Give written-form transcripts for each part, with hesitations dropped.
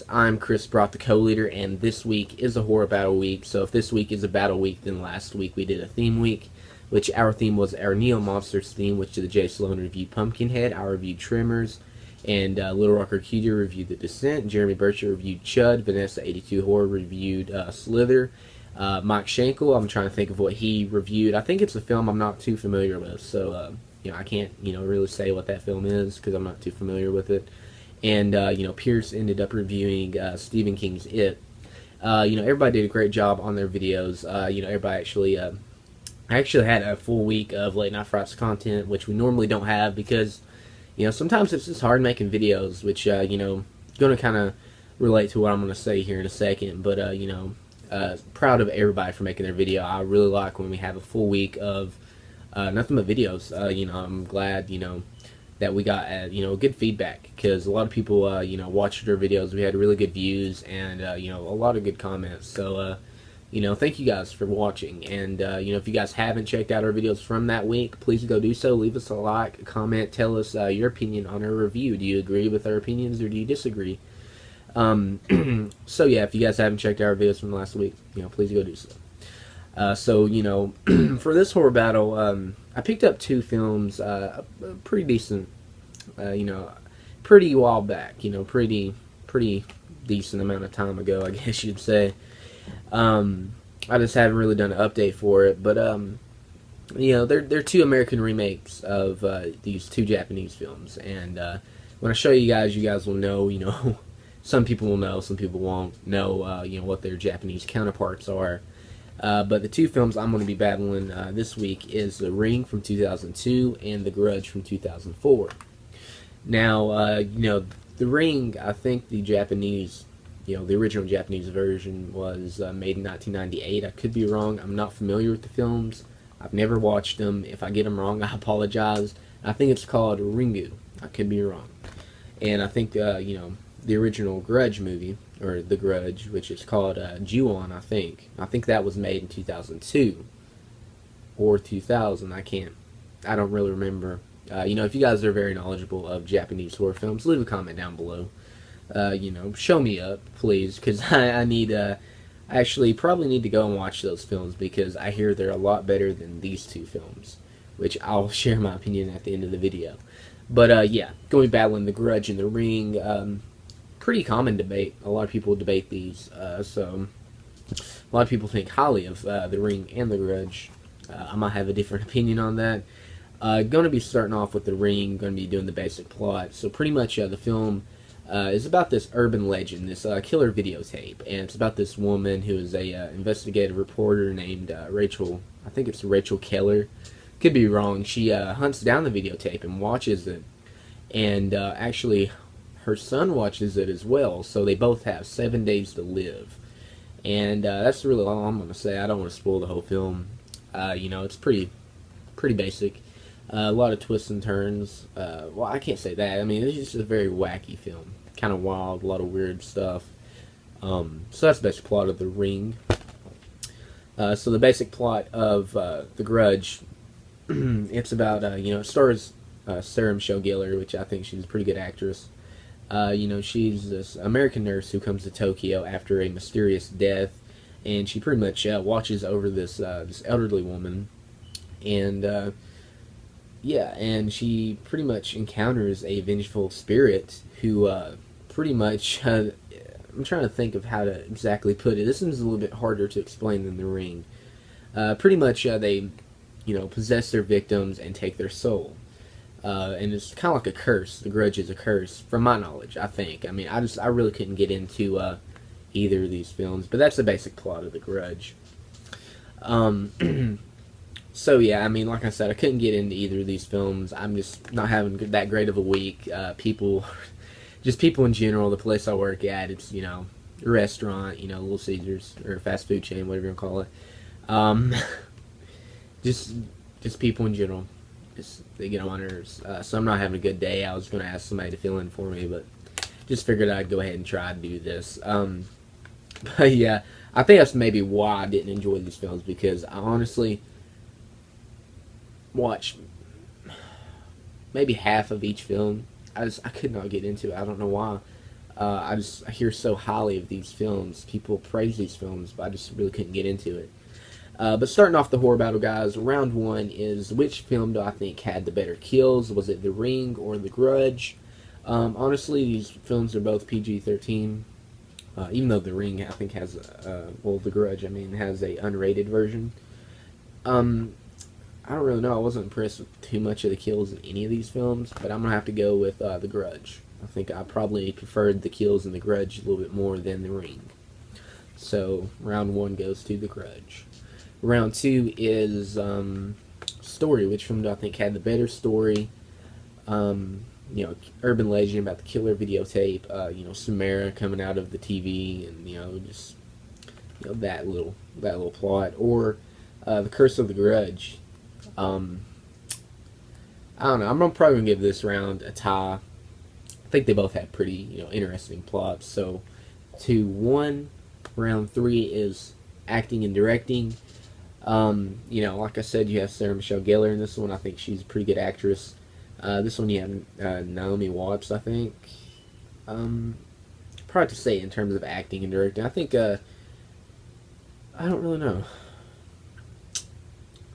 I'm Chris Brock, the co-leader, and this week is a horror battle week. So if this week is a battle week, then last week we did a theme week, which our theme was our Neo Monsters theme, which the J. Sloan reviewed Pumpkinhead, I reviewed Tremors, and Little Rocker Cutie reviewed The Descent, Jeremy Bircher reviewed Chud, Vanessa82 Horror reviewed Slither, Mike Schenkel, I'm trying to think of what he reviewed. I think it's a film I'm not too familiar with, so I can't really say what that film is because I'm not too familiar with it. And Pierce ended up reviewing Stephen King's It. Everybody did a great job on their videos. Everybody actually, I actually had a full week of Late Night Frights content, which we normally don't have because, sometimes it's just hard making videos, which, going to kind of relate to what I'm going to say here in a second. But, proud of everybody for making their video. I really like when we have a full week of nothing but videos. I'm glad, that we got good feedback because a lot of people watched our videos. We had really good views and a lot of good comments. So thank you guys for watching. And if you guys haven't checked out our videos from that week, please go do so. Leave us a like, a comment, tell us your opinion on our review. Do you agree with our opinions or do you disagree? So yeah, if you guys haven't checked out our videos from last week, please go do so. For this horror battle, I picked up two films, pretty decent, pretty while back, pretty decent amount of time ago, I guess you'd say. I just haven't really done an update for it, but, they're two American remakes of, these two Japanese films, and, when I show you guys will know, some people will know, some people won't know, what their Japanese counterparts are. But the two films I'm going to be battling this week is The Ring from 2002 and The Grudge from 2004. Now, The Ring, I think the Japanese, the original Japanese version was made in 1998. I could be wrong. I'm not familiar with the films. I've never watched them. If I get them wrong, I apologize. I think it's called Ringu. I could be wrong. And I think, the original Grudge movie, or The Grudge, which is called Ju-on, I think. I think that was made in 2002 or 2000. I don't really remember. If you guys are very knowledgeable of Japanese horror films, leave a comment down below. Show me up, please, because I actually probably need to go and watch those films because I hear they're a lot better than these two films, which I'll share my opinion at the end of the video. But yeah, going battling The Grudge and The Ring. Pretty common debate. A lot of people debate these, so a lot of people think highly of The Ring and The Grudge. I might have a different opinion on that. Going to be starting off with The Ring, going to be doing the basic plot. So pretty much the film is about this urban legend, this killer videotape, and it's about this woman who is a investigative reporter named Rachel, I think it's Rachel Keller, could be wrong. She hunts down the videotape and watches it, and actually her son watches it as well, so they both have 7 days to live. And that's really all I'm going to say. I don't want to spoil the whole film. It's pretty basic. A lot of twists and turns. Well, I can't say that. I mean, it's just a very wacky film. Kind of wild, a lot of weird stuff. So that's the basic plot of The Ring. So the basic plot of The Grudge, it's about, it stars Sarah Michelle Gellar, which I think she's a pretty good actress. She's this American nurse who comes to Tokyo after a mysterious death, and she pretty much watches over this elderly woman, and and she pretty much encounters a vengeful spirit who pretty much I'm trying to think of how to exactly put it. This one's a little bit harder to explain than The Ring. Pretty much they possess their victims and take their soul. And it's kind of like a curse. The Grudge is a curse, from my knowledge, I think. I mean, I really couldn't get into either of these films, but that's the basic plot of The Grudge. So yeah, I mean, like I said, I couldn't get into either of these films. I'm just not having that great of a week. People in general, the place I work at, it's, a restaurant, Little Caesars, or a fast food chain, whatever you want to call it. Just people in general. They get on my nerves. So I'm not having a good day. I was going to ask somebody to fill in for me, but just figured I'd go ahead and try to do this. But yeah, I think that's maybe why I didn't enjoy these films, because I honestly watched maybe half of each film. I could not get into it. I don't know why. I hear so highly of these films. People praise these films, but I just really couldn't get into it. But starting off the horror battle, guys, round one is which film do I think had the better kills? Was it The Ring or The Grudge? Honestly, these films are both PG-13. Even though The Ring, I think, has, well, The Grudge, I mean, has a unrated version. I don't really know. I wasn't impressed with too much of the kills in any of these films, but I'm going to have to go with The Grudge. I think I probably preferred the kills in The Grudge a little bit more than The Ring. So, round one goes to The Grudge. Round two is story. Which film do I think had the better story? Urban legend about the killer videotape. Samara coming out of the TV, and just that little plot, or The Curse of the Grudge. I don't know. I'm probably gonna give this round a tie. I think they both had pretty interesting plots. So 2-1. Round three is acting and directing. Like I said, you have Sarah Michelle Gellar in this one. I think she's a pretty good actress. This one you have Naomi Watts, I think. Probably to say in terms of acting and directing. I think, I don't really know.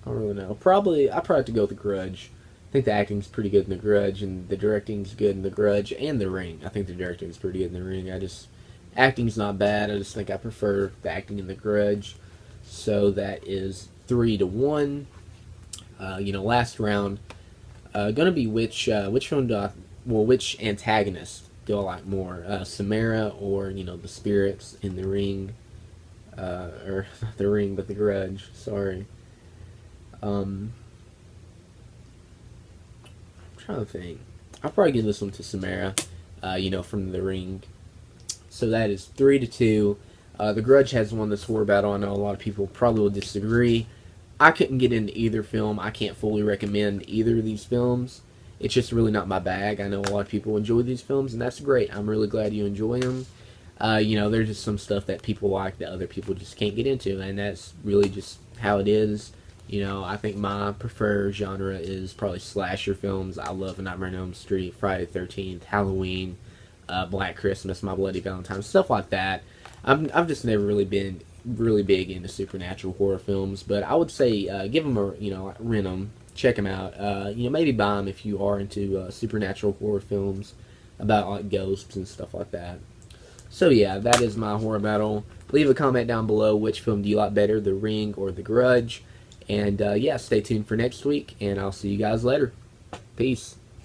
I'd probably have to go with The Grudge. I think the acting's pretty good in The Grudge, and the directing's good in The Grudge and The Ring. I think the directing's pretty good in The Ring. Acting's not bad. I just think I prefer the acting in The Grudge. So that is 3-1. Last round. Gonna be which film which antagonist do I like more? Samara or the spirits in The Ring, or not The Ring, but The Grudge. Sorry. I'm trying to think. I'll probably give this one to Samara. From The Ring. So that is 3-2. The Grudge has won this horror battle. I know a lot of people probably will disagree. I couldn't get into either film. I can't fully recommend either of these films. It's just really not my bag. I know a lot of people enjoy these films, and that's great. I'm really glad you enjoy them. There's just some stuff that people like that other people just can't get into, and that's really just how it is. I think my preferred genre is probably slasher films. I love Nightmare on Elm Street, Friday the 13th, Halloween, Black Christmas, My Bloody Valentine, stuff like that. I've just never really been really big into supernatural horror films, but I would say give them rent them, check them out. Maybe buy them if you are into supernatural horror films about like ghosts and stuff like that. So yeah, that is my horror battle. Leave a comment down below which film do you like better, The Ring or The Grudge. And yeah, stay tuned for next week, and I'll see you guys later. Peace.